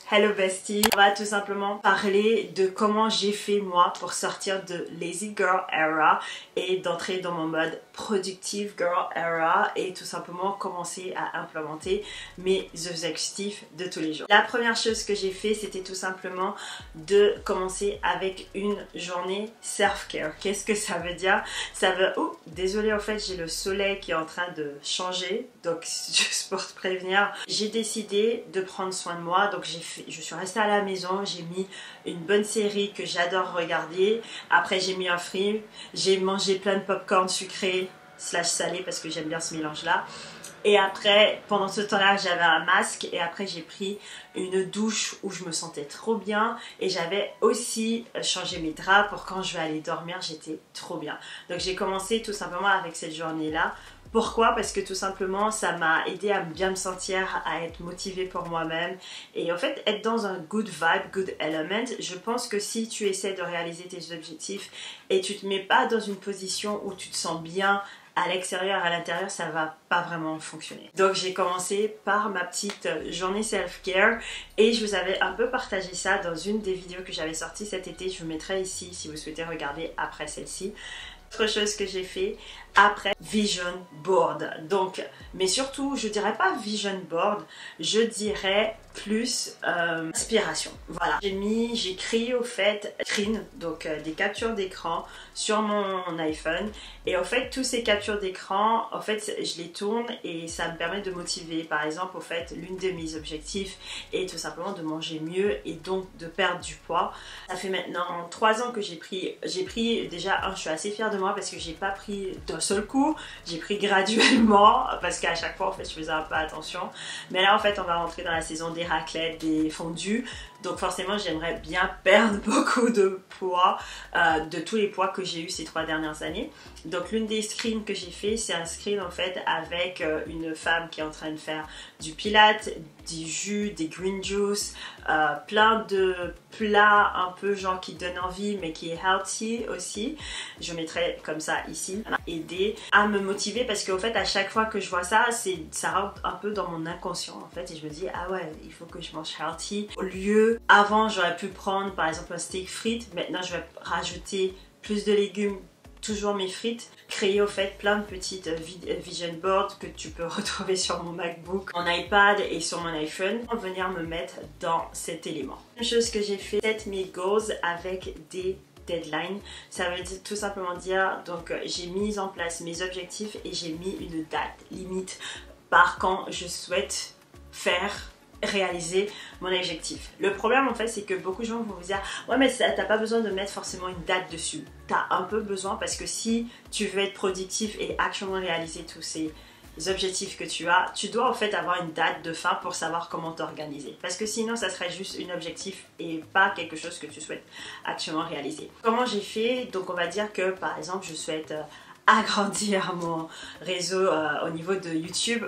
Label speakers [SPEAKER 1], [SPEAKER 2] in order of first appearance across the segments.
[SPEAKER 1] Hello bestie, on va tout simplement parler de comment j'ai fait moi pour sortir de Lazy Girl Era et d'entrer dans mon mode Productive Girl Era et tout simplement commencer à implémenter mes objectifs de tous les jours. La première chose que j'ai fait, c'était tout simplement de commencer avec une journée self-care. Qu'est-ce que ça veut dire? Ça veut... Oh, désolé, en fait j'ai le soleil qui est en train de changer, donc juste pour te prévenir, j'ai décidé de prendre soin de moi, donc je suis restée à la maison, j'ai mis une bonne série que j'adore regarder, après j'ai mis un film, j'ai mangé plein de popcorn sucré slash salé parce que j'aime bien ce mélange là, et après pendant ce temps là j'avais un masque et après j'ai pris une douche où je me sentais trop bien et j'avais aussi changé mes draps pour quand je vais aller dormir, j'étais trop bien. Donc j'ai commencé tout simplement avec cette journée là. Pourquoi? Parce que tout simplement ça m'a aidé à bien me sentir, à être motivée pour moi-même et en fait être dans un good vibe, good element. Je pense que si tu essaies de réaliser tes objectifs et tu te mets pas dans une position où tu te sens bien à l'extérieur, à l'intérieur, ça va pas vraiment fonctionner. Donc j'ai commencé par ma petite journée self-care et je vous avais un peu partagé ça dans une des vidéos que j'avais sorties cet été. Je vous mettrai ici si vous souhaitez regarder après celle-ci. Autre chose que j'ai fait après, vision board. Donc, mais surtout, je dirais pas vision board, je dirais plus inspiration. Voilà, j'ai créé au fait screen, donc des captures d'écran sur mon iPhone. Et au fait, tous ces captures d'écran, en fait, je les tourne et ça me permet de motiver. Par exemple, au fait, l'une de mes objectifs est tout simplement de manger mieux et donc de perdre du poids. Ça fait maintenant 3 ans que j'ai pris déjà je suis assez fière de moi parce que j'ai pas pris d'un seul coup, j'ai pris graduellement parce qu'à chaque fois en fait je faisais un peu attention. Mais là en fait on va rentrer dans la saison des raclettes, des fondus. Donc forcément j'aimerais bien perdre beaucoup de poids, de tous les poids que j'ai eu ces 3 dernières années. Donc l'une des screens que j'ai fait, c'est un screen en fait avec une femme qui est en train de faire du pilates, du jus, des green juice, plein de plats un peu genre qui donnent envie mais qui est healthy aussi. Je mettrai comme ça ici, aider à me motiver parce qu'au fait à chaque fois que je vois ça, ça rentre un peu dans mon inconscient en fait et je me dis ah ouais il faut que je mange healthy. Au lieu, avant j'aurais pu prendre par exemple un steak frites, maintenant je vais rajouter plus de légumes, toujours mes frites, créer au fait plein de petites vision boards que tu peux retrouver sur mon MacBook, mon iPad et sur mon iPhone, pour venir me mettre dans cet élément. Une chose que j'ai fait, set mes goals avec des deadlines, ça veut dire, tout simplement dire, donc j'ai mis en place mes objectifs et j'ai mis une date limite par quand je souhaite réaliser mon objectif. Le problème en fait c'est que beaucoup de gens vont vous dire ouais mais t'as pas besoin de mettre forcément une date dessus. T'as un peu besoin parce que si tu veux être productif et actuellement réaliser tous ces objectifs que tu as, tu dois en fait avoir une date de fin pour savoir comment t'organiser. Parce que sinon ça serait juste un objectif et pas quelque chose que tu souhaites actuellement réaliser. Comment j'ai fait? Donc on va dire que par exemple je souhaite agrandir mon réseau au niveau de YouTube,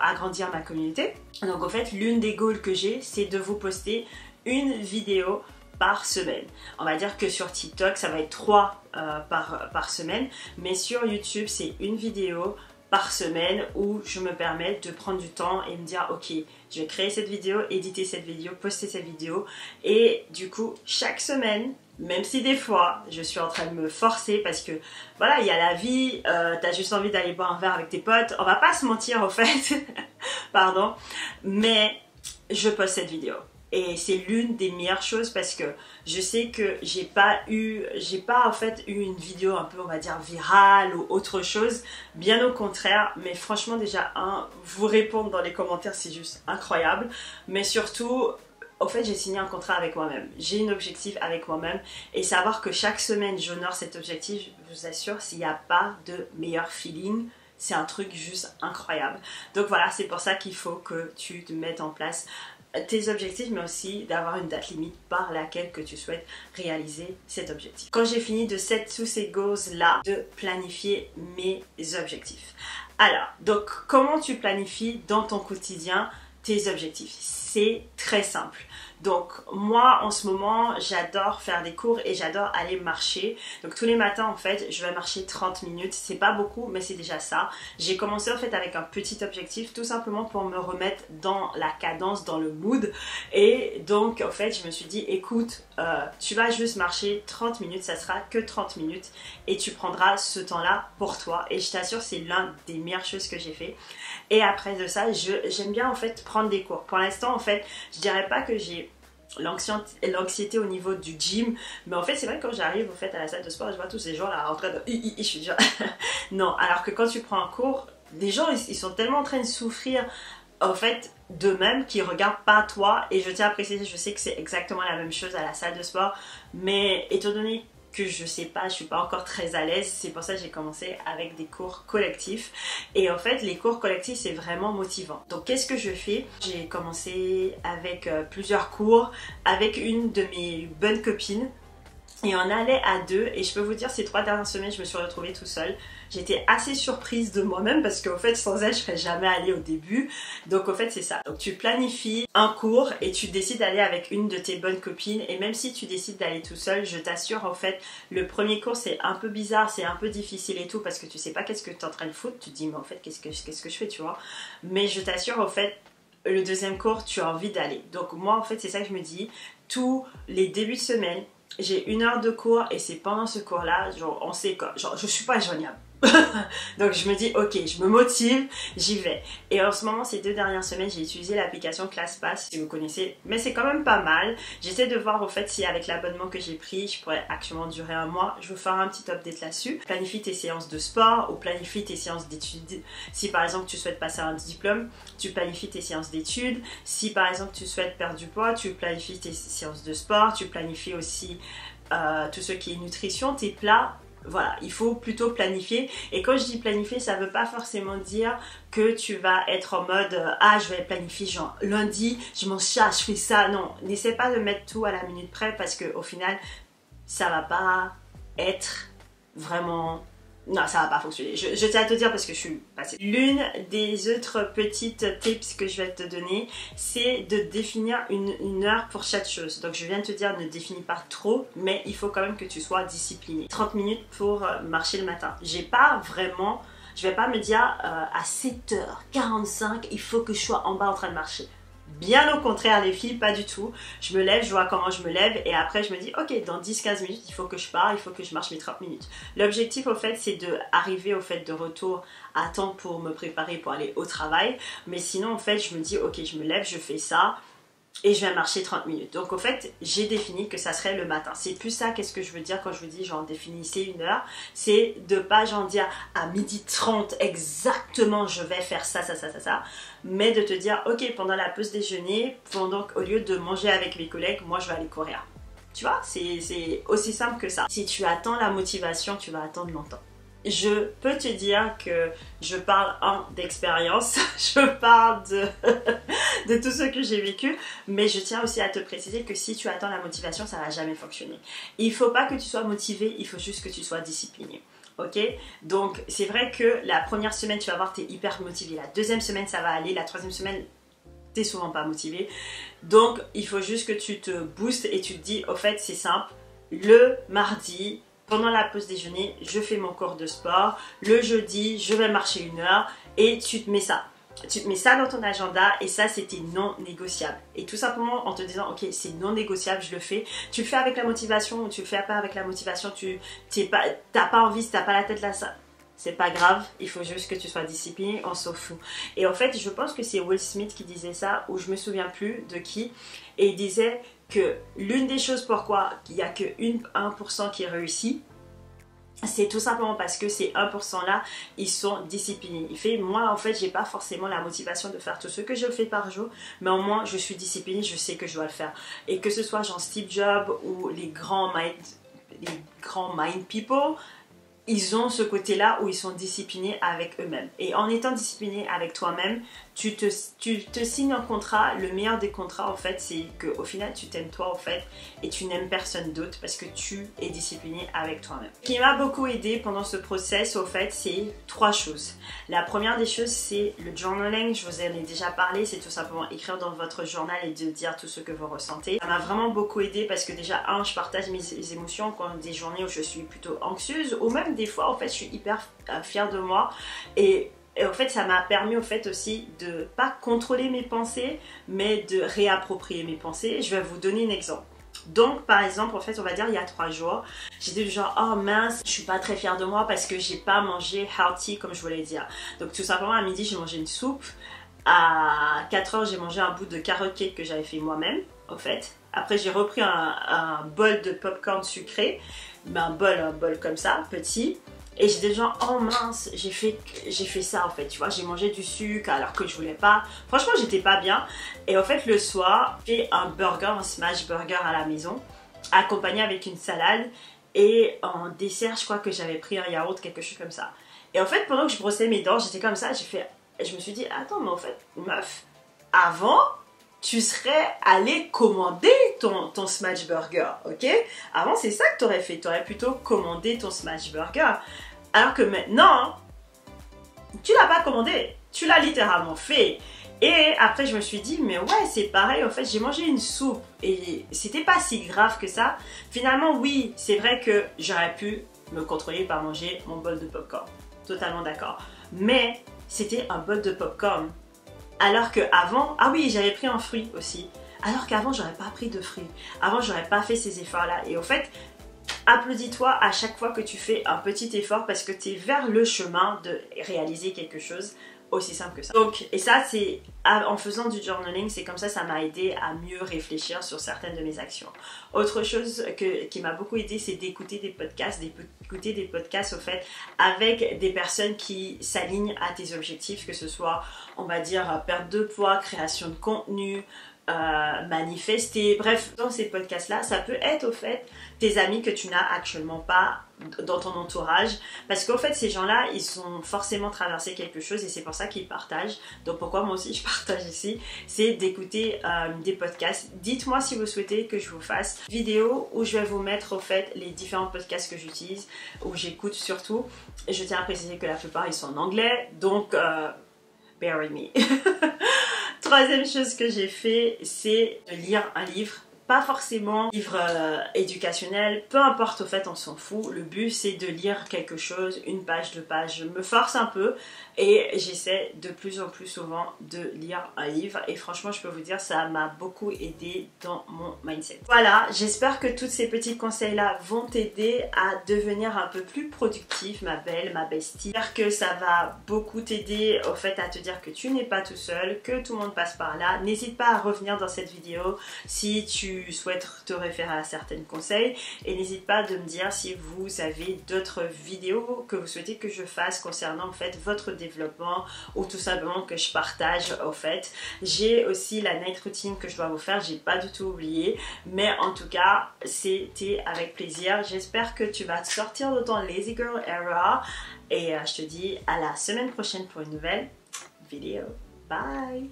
[SPEAKER 1] agrandir ma communauté. Donc en fait l'une des goals que j'ai c'est de vous poster une vidéo par semaine. On va dire que sur TikTok ça va être 3 par semaine, mais sur YouTube c'est une vidéo par semaine où je me permets de prendre du temps et me dire ok je vais créer cette vidéo, éditer cette vidéo, poster cette vidéo et du coup chaque semaine, même si des fois je suis en train de me forcer parce que voilà il y a la vie, t'as juste envie d'aller boire un verre avec tes potes, on va pas se mentir au fait pardon, mais je poste cette vidéo. Et c'est l'une des meilleures choses parce que je sais que j'ai pas en fait eu une vidéo un peu on va dire virale ou autre chose, bien au contraire, mais franchement déjà vous répondre dans les commentaires c'est juste incroyable, mais surtout au fait j'ai signé un contrat avec moi-même, j'ai un objectif avec moi-même et savoir que chaque semaine j'honore cet objectif, je vous assure s'il n'y a pas de meilleur feeling, c'est un truc juste incroyable. Donc voilà, c'est pour ça qu'il faut que tu te mettes en place tes objectifs mais aussi d'avoir une date limite par laquelle que tu souhaites réaliser cet objectif. Quand j'ai fini de set tous ces goals là, de planifier mes objectifs. Alors, donc comment tu planifies dans ton quotidien tes objectifs? C'est très simple. Donc moi en ce moment j'adore faire des cours et j'adore aller marcher. Donc tous les matins en fait je vais marcher 30 minutes. C'est pas beaucoup mais c'est déjà ça. J'ai commencé en fait avec un petit objectif tout simplement pour me remettre dans la cadence, dans le mood et donc en fait je me suis dit écoute, tu vas juste marcher 30 minutes, ça sera que 30 minutes et tu prendras ce temps là pour toi, et je t'assure c'est l'un des meilleures choses que j'ai fait. Et après de ça j'aime bien en fait prendre des cours. Pour l'instant en fait je dirais pas que j'ai l'anxiété au niveau du gym, mais en fait c'est vrai que quand j'arrive au fait à la salle de sport, je vois tous ces gens là en train de je suis déjà non, alors que quand tu prends un cours, les gens ils sont tellement en train de souffrir en fait d'eux-mêmes qu'ils regardent pas toi, et je tiens à préciser, je sais que c'est exactement la même chose à la salle de sport, mais étant donné que je sais pas, je suis pas encore très à l'aise, c'est pour ça que j'ai commencé avec des cours collectifs. Et en fait les cours collectifs c'est vraiment motivant. Donc qu'est-ce que je fais? J'ai commencé avec plusieurs cours avec une de mes bonnes copines. Et on allait à deux, et je peux vous dire ces 3 dernières semaines je me suis retrouvée tout seule. J'étais assez surprise de moi-même parce qu'au fait sans elle je serais jamais allée au début. Donc au fait c'est ça. Donc tu planifies un cours et tu décides d'aller avec une de tes bonnes copines, et même si tu décides d'aller tout seul, je t'assure en fait le premier cours c'est un peu bizarre, c'est un peu difficile et tout parce que tu sais pas qu'est-ce que tu es en train de foutre. Tu te dis mais en fait qu'est-ce que je fais, tu vois. Mais je t'assure en fait le deuxième cours tu as envie d'aller. Donc moi en fait c'est ça que je me dis, tous les débuts de semaine j'ai 1 heure de cours, et c'est pendant ce cours là, genre on sait quoi, genre je suis pas joignable. Donc je me dis ok, je me motive, j'y vais. Et en ce moment ces 2 dernières semaines j'ai utilisé l'application ClassPass, si vous connaissez, mais c'est quand même pas mal. J'essaie de voir au fait si avec l'abonnement que j'ai pris je pourrais actuellement durer 1 mois. Je vais vous faire un petit update là-dessus. Planifie tes séances de sport ou planifie tes séances d'études. Si par exemple tu souhaites passer un diplôme, tu planifies tes séances d'études. Si par exemple tu souhaites perdre du poids, tu planifies tes séances de sport. Tu planifies aussi tout ce qui est nutrition, tes plats. Voilà, il faut plutôt planifier. Et quand je dis planifier, ça veut pas forcément dire que tu vas être en mode ah je vais planifier genre lundi, je mange ça, je fais ça. Non, n'essaie pas de mettre tout à la minute près parce que au final, ça va pas être vraiment... Non, ça va pas fonctionner. Je tiens à te dire parce que je suis passée. L'une des autres petites tips que je vais te donner, c'est de définir une heure pour chaque chose. Donc je viens de te dire, ne définis pas trop, mais il faut quand même que tu sois discipliné. 30 minutes pour marcher le matin. J'ai pas vraiment... Je vais pas me dire à 7h45, il faut que je sois en bas en train de marcher. Bien au contraire les filles, pas du tout. Je me lève, je vois comment je me lève et après je me dis ok, dans 10-15 minutes il faut que je pars, il faut que je marche mes 30 minutes. L'objectif au fait c'est d'arriver au fait de retour à temps pour me préparer pour aller au travail. Mais sinon en fait je me dis ok, je me lève, je fais ça et je vais marcher 30 minutes. Donc au fait j'ai défini que ça serait le matin. C'est plus ça qu'est-ce que je veux dire quand je vous dis genre définissez une heure. C'est de pas genre dire à 12h30 exactement je vais faire ça, mais de te dire ok pendant la pause déjeuner, pendant au lieu de manger avec mes collègues, moi je vais aller courir. Tu vois, c'est aussi simple que ça. Si tu attends la motivation, tu vas attendre longtemps. Je peux te dire que je parle d'expérience, je parle de tout ce que j'ai vécu, mais je tiens aussi à te préciser que si tu attends la motivation, ça va jamais fonctionner. Il faut pas que tu sois motivé, il faut juste que tu sois discipliné. Ok, donc c'est vrai que la première semaine tu vas voir, tu es hyper motivé, la deuxième semaine ça va aller, la troisième semaine t'es souvent pas motivé. Donc il faut juste que tu te boostes et tu te dis au fait c'est simple, le mardi pendant la pause déjeuner je fais mon cours de sport, le jeudi je vais marcher 1 heure, et tu te mets ça. Tu te mets ça dans ton agenda et ça c'était non négociable. Et tout simplement en te disant ok c'est non négociable, je le fais. Tu le fais avec la motivation ou tu le fais pas avec la motivation, t'as pas envie, si t'as pas la tête là, ça c'est pas grave, il faut juste que tu sois discipliné, on s'en fout. Et en fait je pense que c'est Will Smith qui disait ça, ou je me souviens plus de qui, et il disait que l'une des choses pourquoi il n'y a que 1% qui réussit, c'est tout simplement parce que ces 1% là ils sont disciplinés. Il fait moi en fait j'ai pas forcément la motivation de faire tout ce que je fais par jour, mais au moins je suis disciplinée, je sais que je dois le faire. Et que ce soit genre Steve Jobs ou les grands mind people, ils ont ce côté-là où ils sont disciplinés avec eux-mêmes. Et en étant discipliné avec toi-même, tu te signes un contrat. Le meilleur des contrats, en fait, c'est qu'au final, tu t'aimes toi, en fait, et tu n'aimes personne d'autre parce que tu es discipliné avec toi-même. Ce qui m'a beaucoup aidé pendant ce process, au fait, c'est 3 choses. La première des choses, c'est le journaling. Je vous en ai déjà parlé. C'est tout simplement écrire dans votre journal et de dire tout ce que vous ressentez. Ça m'a vraiment beaucoup aidé parce que déjà, je partage mes émotions quand des journées où je suis plutôt anxieuse, ou même des fois, en fait, je suis hyper fière de moi. Et Et en fait, ça m'a permis au fait aussi de pas contrôler mes pensées, mais de réapproprier mes pensées. Je vais vous donner un exemple. Donc, par exemple, en fait, on va dire il y a 3 jours, j'étais du genre, oh mince, je suis pas très fière de moi parce que j'ai pas mangé healthy comme je voulais dire. Donc, tout simplement, à midi, j'ai mangé une soupe. À 4 heures, j'ai mangé un bout de carrot cake que j'avais fait moi-même, en fait. Après, j'ai repris un bol de popcorn sucré, mais un bol comme ça, petit. Et j'étais genre, oh mince, j'ai fait ça en fait, tu vois, j'ai mangé du sucre alors que je voulais pas. Franchement, j'étais pas bien. Et en fait, le soir, j'ai fait un burger, un smash burger à la maison, accompagné avec une salade. Et en dessert, je crois que j'avais pris un yaourt, quelque chose comme ça. Et en fait, pendant que je brossais mes dents, j'étais comme ça, je me suis dit, attends, mais en fait, meuf, avant, tu serais allé commander ton smash burger, ok? Avant, c'est ça que tu aurais fait. Tu aurais plutôt commandé ton smash burger. Alors que maintenant, tu l'as pas commandé. Tu l'as littéralement fait. Et après, je me suis dit, mais ouais, c'est pareil. En fait, j'ai mangé une soupe et c'était pas si grave que ça. Finalement, oui, c'est vrai que j'aurais pu me contrôler par manger mon bol de popcorn. Totalement d'accord. Mais c'était un bol de popcorn. Alors que avant, ah oui, j'avais pris un fruit aussi. Alors qu'avant, j'aurais pas pris de fruits. Avant, j'aurais pas fait ces efforts-là. Et au fait, applaudis-toi à chaque fois que tu fais un petit effort parce que tu es vers le chemin de réaliser quelque chose. Aussi simple que ça. Donc, et ça, c'est en faisant du journaling, c'est comme ça m'a aidé à mieux réfléchir sur certaines de mes actions. Autre chose qui m'a beaucoup aidé, c'est d'écouter des podcasts au fait avec des personnes qui s'alignent à tes objectifs, que ce soit, on va dire, perte de poids, création de contenu, manifester, bref, dans ces podcasts-là, ça peut être au fait tes amis que tu n'as actuellement pas dans ton entourage, parce qu'au fait ces gens-là, ils ont forcément traversé quelque chose et c'est pour ça qu'ils partagent. Donc pourquoi moi aussi je partage ici, c'est d'écouter des podcasts. Dites-moi si vous souhaitez que je vous fasse une vidéo où je vais vous mettre au fait les différents podcasts que j'utilise, où j'écoute surtout. Et je tiens à préciser que la plupart ils sont en anglais, donc bear with me. Troisième chose que j'ai fait, c'est de lire un livre. Pas forcément livre éducationnel, peu importe au fait, on s'en fout. Le but c'est de lire quelque chose, une page, 2 pages. Je me force un peu et j'essaie de plus en plus souvent de lire un livre. Et franchement, je peux vous dire, ça m'a beaucoup aidé dans mon mindset. Voilà, j'espère que tous ces petits conseils-là vont t'aider à devenir un peu plus productive, ma belle, ma bestie. J'espère que ça va beaucoup t'aider au fait à te dire que tu n'es pas tout seul, que tout le monde passe par là. N'hésite pas à revenir dans cette vidéo si tu souhaites te référer à certains conseils et n'hésite pas de me dire si vous avez d'autres vidéos que vous souhaitez que je fasse concernant en fait votre développement ou tout simplement que je partage au fait. J'ai aussi la night routine que je dois vous faire, j'ai pas du tout oublié, mais en tout cas c'était avec plaisir. J'espère que tu vas te sortir de ton lazy girl era et je te dis à la semaine prochaine pour une nouvelle vidéo. Bye!